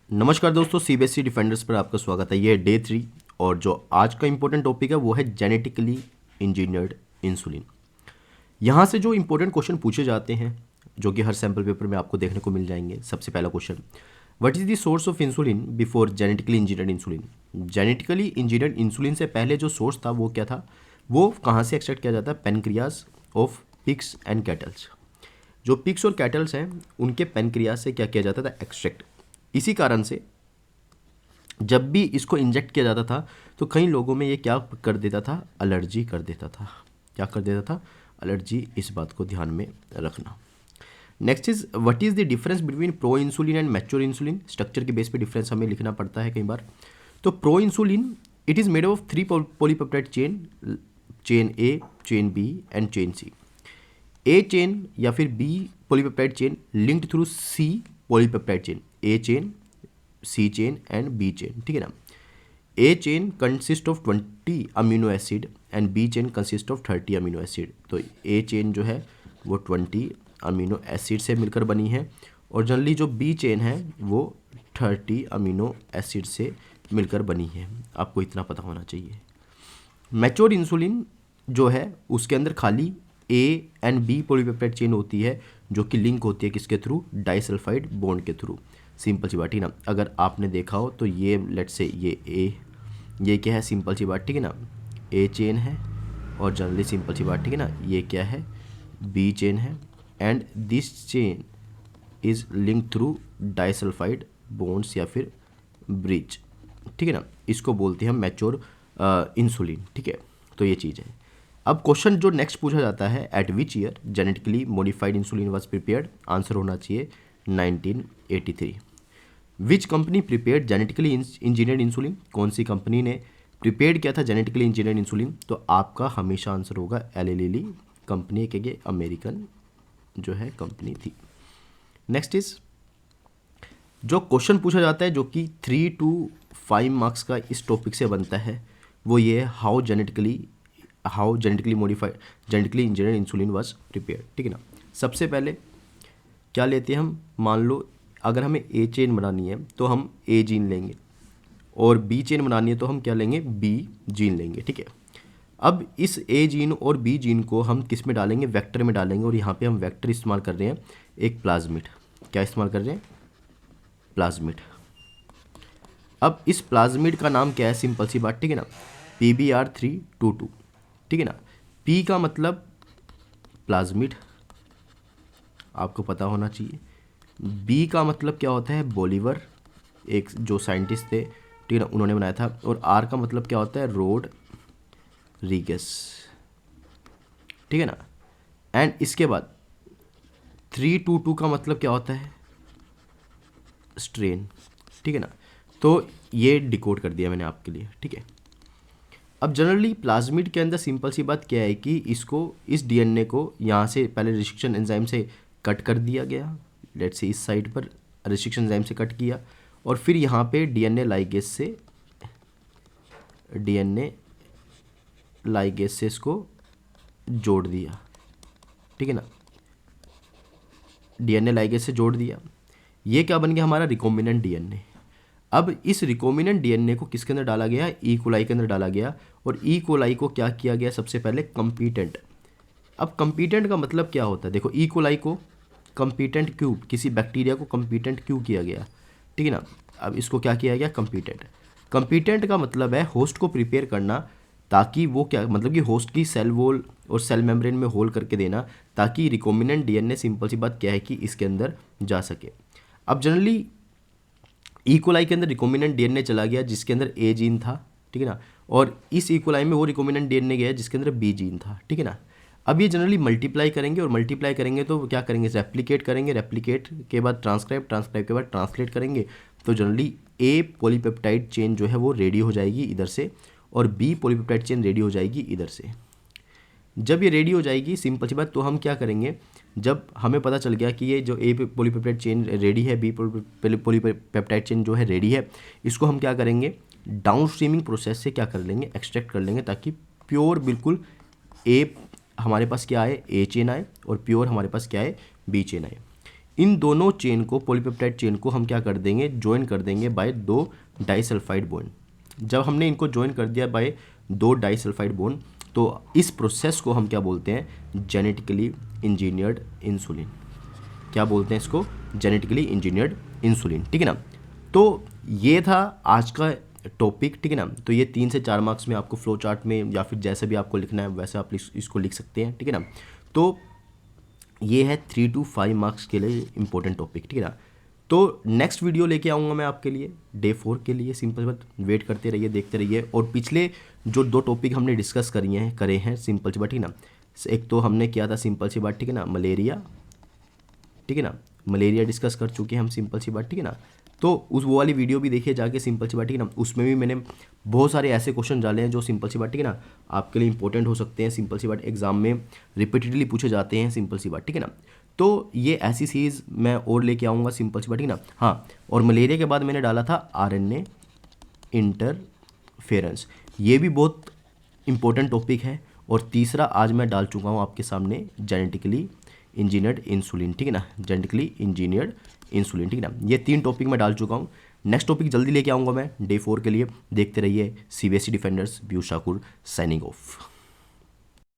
नमस्कार दोस्तों, CBSE defenders पर आपका स्वागत है। ये है डे 3 और जो आज का इंपॉर्टेंट टॉपिक है वो है जेनेटिकली इंजीनियर्ड इंसुलिन। यहाँ से जो इंपॉर्टेंट क्वेश्चन पूछे जाते हैं जो कि हर सैम्पल पेपर में आपको देखने को मिल जाएंगे। सबसे पहला question, what is the source of insulin before genetically engineered insulin. Genetically engineered insulin से पहले जो सोर्स था वो क्या था, वो कहाँ से एक्सट्रैक्ट किया जाता है? Pancreas of pigs and kettles. जो पिग्स और कैटल्स हैं उनके पेनक्रियाज से क्या किया जाता था? एक्सट्रैक्ट। इसी कारण से जब भी इसको इंजेक्ट किया जाता था तो कई लोगों में ये क्या कर देता था? एलर्जी कर देता था। क्या कर देता था? एलर्जी। इस बात को ध्यान में रखना। Next is what is the difference between proinsulin and mature insulin. Structure के बेस पे डिफरेंस हमें लिखना पड़ता है कई बार। तो proinsulin it is made of 3 polypeptide chain A, chain B and chain C. A chain या फिर B polypeptide chain linked through C polypeptide chain. A chain, C chain and B chain, ठीक है ना। A chain consist of 20 amino acid and B chain consist of 30 amino acid. तो A chain जो है वो 20 amino acid से मिलकर बनी है और जनरली जो बी चेन है वो 30 अमीनो एसिड से मिलकर बनी है। आपको इतना पता होना चाहिए। मैच्योर इंसुलिन जो है उसके अंदर खाली A and B polypeptide chain होती है जो कि लिंक होती है किसके थ्रू? डाइसल्फाइड बॉन्ड के थ्रू। सिंपल सी बात, ठीक है ना। अगर आपने देखा हो तो ये लेट से ये क्या है? सिंपल सी बात, ठीक है ना, ए चेन है और जनरली सिंपल सी बात, ठीक है ना, ये क्या है? बी चेन है and this chain is link through disulphide bonds या फिर ब्रिज, ठीक है ना। इसको बोलते हैं हम मैच्योर इंसुलिन, ठीक है। तो ये चीज़ है। अब क्वेश्चन जो नेक्स्ट पूछा जाता है, eight which year genetically modified insulin was prepared. Answer होना चाहिए 1983। Which company prepared genetically engineered insulin. कौन सी कंपनी ने प्रिपेयर्ड किया था जेनेटिकली इंजीनियर्ड इंसुलिन? तो आपका हमेशा आंसर होगा एली लिली कंपनी, के अमेरिकन जो है कंपनी थी। नेक्स्ट इज जो क्वेश्चन पूछा जाता है जो कि 3 to 5 मार्क्स का इस टॉपिक से बनता है वो ये है, how genetically modified genetically engineered insulin was prepared, ठीक है ना। सबसे पहले क्या लेते हैं हम? मान लो अगर हमें ए चेन बनानी है तो हम ए जीन लेंगे और बी चेन बनानी है तो हम क्या लेंगे? बी जीन लेंगे, ठीक है। अब इस ए जीन और बी जीन को हम किस में डालेंगे? वेक्टर में डालेंगे और यहाँ पे हम वेक्टर इस्तेमाल कर रहे हैं एक प्लाज्मिड। क्या इस्तेमाल कर रहे हैं? प्लाज्मिड। अब इस प्लाज्मिड का नाम क्या है? सिंपल सी बात, ठीक है ना, PBr322, ठीक है ना। पी का मतलब प्लाज्मिड, आपको पता होना चाहिए। बी का मतलब क्या होता है? बोलीवर, एक जो साइंटिस्ट थे, ठीक है ना, उन्होंने बनाया था। और आर का मतलब क्या होता है? रोड रीगस, ठीक है ना। एंड इसके बाद 322 का मतलब क्या होता है? स्ट्रेन, ठीक है ना। तो ये डिकोड कर दिया मैंने आपके लिए, ठीक है। अब जनरली प्लाज्मिड के अंदर सिंपल सी बात क्या है कि इसको इस डीएनए को यहाँ से पहले रिस्ट्रिक्शन एंजाइम से कट कर दिया गया। लेट्स से इस साइड पर रिस्ट्रिक्शन एंजाइम से कट किया और फिर यहाँ पे डीएनए लाइगेज से इसको जोड़ दिया, ठीक है ना। डीएनए लाइगेज से जोड़ दिया। ये क्या बन गया? हमारा रिकॉम्बिनेंट डीएनए। अब इस रिकॉम्बिनेंट डीएनए को किसके अंदर डाला गया? ई कोलाई के अंदर डाला गया और ई कोलाई को क्या किया गया? सबसे पहले कंपीटेंट। अब कंपीटेंट का मतलब क्या होता है? देखो, ई कोलाई को कंपीटेंट क्यों, किसी बैक्टीरिया को कंपीटेंट क्यों किया गया, ठीक है ना। अब इसको क्या किया गया? कंपीटेंट। कंपीटेंट का मतलब है होस्ट को प्रिपेयर करना, ताकि वो क्या मतलब कि होस्ट की सेल वॉल और सेल मेम्ब्रेन में होल करके देना, ताकि रिकॉम्बिनेंट डीएनए सिंपल सी बात क्या है कि इसके अंदर जा सके। अब जनरली ई कोलाई के अंदर रिकॉम्बिनेंट डीएनए चला गया जिसके अंदर ए जीन था, ठीक है ना, और इस ई कोलाई में वो रिकॉम्बिनेंट डीएनए गया जिसके अंदर बी जीन था, ठीक है ना। अब ये जनरली मल्टीप्लाई करेंगे और मल्टीप्लाई करेंगे तो क्या करेंगे? रेप्लिकेट करेंगे, रेप्लिकेट के बाद ट्रांसक्राइब के बाद ट्रांसलेट करेंगे। तो जनरली ए पॉलीपेप्टाइड चेन जो है वो रेडी हो जाएगी इधर से और बी पॉलीपेप्टाइड चेन रेडी हो जाएगी इधर से। जब ये रेडी हो जाएगी सिंपल सी बात, तो हम क्या करेंगे? जब हमें पता चल गया कि ये जो ए पॉलीपेप्टाइड चेन रेडी है, बी पॉलीपेप्टाइड चेन जो है रेडी है, इसको हम क्या करेंगे? डाउन स्ट्रीमिंग प्रोसेस से क्या कर लेंगे? एक्सट्रैक्ट कर लेंगे, ताकि प्योर बिल्कुल ए हमारे पास क्या आए? ए चेन आए और प्योर हमारे पास क्या आए? बी चेन आए। इन दोनों चेन को, पॉलीपेप्टाइड चेन को हम क्या कर देंगे, ज्वाइन कर देंगे बाय 2 डाइसल्फाइड बॉन्ड। जब हमने इनको ज्वाइन कर दिया बाय 2 डाइसल्फाइड बॉन्ड, तो इस प्रोसेस को हम क्या बोलते हैं, जेनेटिकली इंजीनियर्ड इंसुलिन। क्या बोलते हैं इसको, जेनेटिकली इंजीनियर्ड इंसुलिन, ठीक है ना। तो ये था आज का टॉपिक, ठीक है ना। तो ये 3 से 4 मार्क्स में आपको फ्लो चार्ट में या फिर जैसे भी आपको लिखना है वैसे आप इसको लिख सकते हैं, ठीक है ना। तो ये है 3 to 5 मार्क्स के लिए इंपॉर्टेंट टॉपिक, ठीक है ना। तो नेक्स्ट वीडियो लेके आऊँगा मैं आपके लिए डे 4 के लिए। सिंपल सी बात, वेट करते रहिए, देखते रहिए। और पिछले जो 2 टॉपिक हमने डिस्कस करे हैं सिंपल सी बात, ठीक है ना। एक तो हमने किया था सिंपल सी बात, ठीक है ना, मलेरिया, ठीक है ना, मलेरिया डिस्कस कर चुके हैं हम, सिंपल सी बात, ठीक है ना। तो उस वो वाली वीडियो भी देखिए जाके, सिंपल सी बात, ठीक है ना। उसमें भी मैंने बहुत सारे ऐसे क्वेश्चन डाले हैं जो सिंपल सी बात, ठीक है ना, आपके लिए इंपॉर्टेंट हो सकते हैं। सिंपल सी बात एग्जाम में रिपीटेडली पूछे जाते हैं, सिंपल सी बात, ठीक है ना। तो ये ऐसी सीरीज मैं और लेके आऊँगा, सिंपल सी बात, ठीक है ना। हाँ, और मलेरिया के बाद मैंने डाला था RNA इंटरफेरेंस, ये भी बहुत इंपॉर्टेंट टॉपिक है। और तीसरा आज मैं डाल चुका हूँ आपके सामने जेनेटिकली इंजीनियर्ड इंसुलिन, ठीक है ना, जेनेटिकली इंजीनियर्ड इंसुलिन, ठीक है ना। ये 3 टॉपिक मैं डाल चुका हूँ। नेक्स्ट टॉपिक जल्दी लेके आऊँगा मैं डे 4 के लिए। देखते रहिए। CBSE defenders, Piyush Thakur signing off.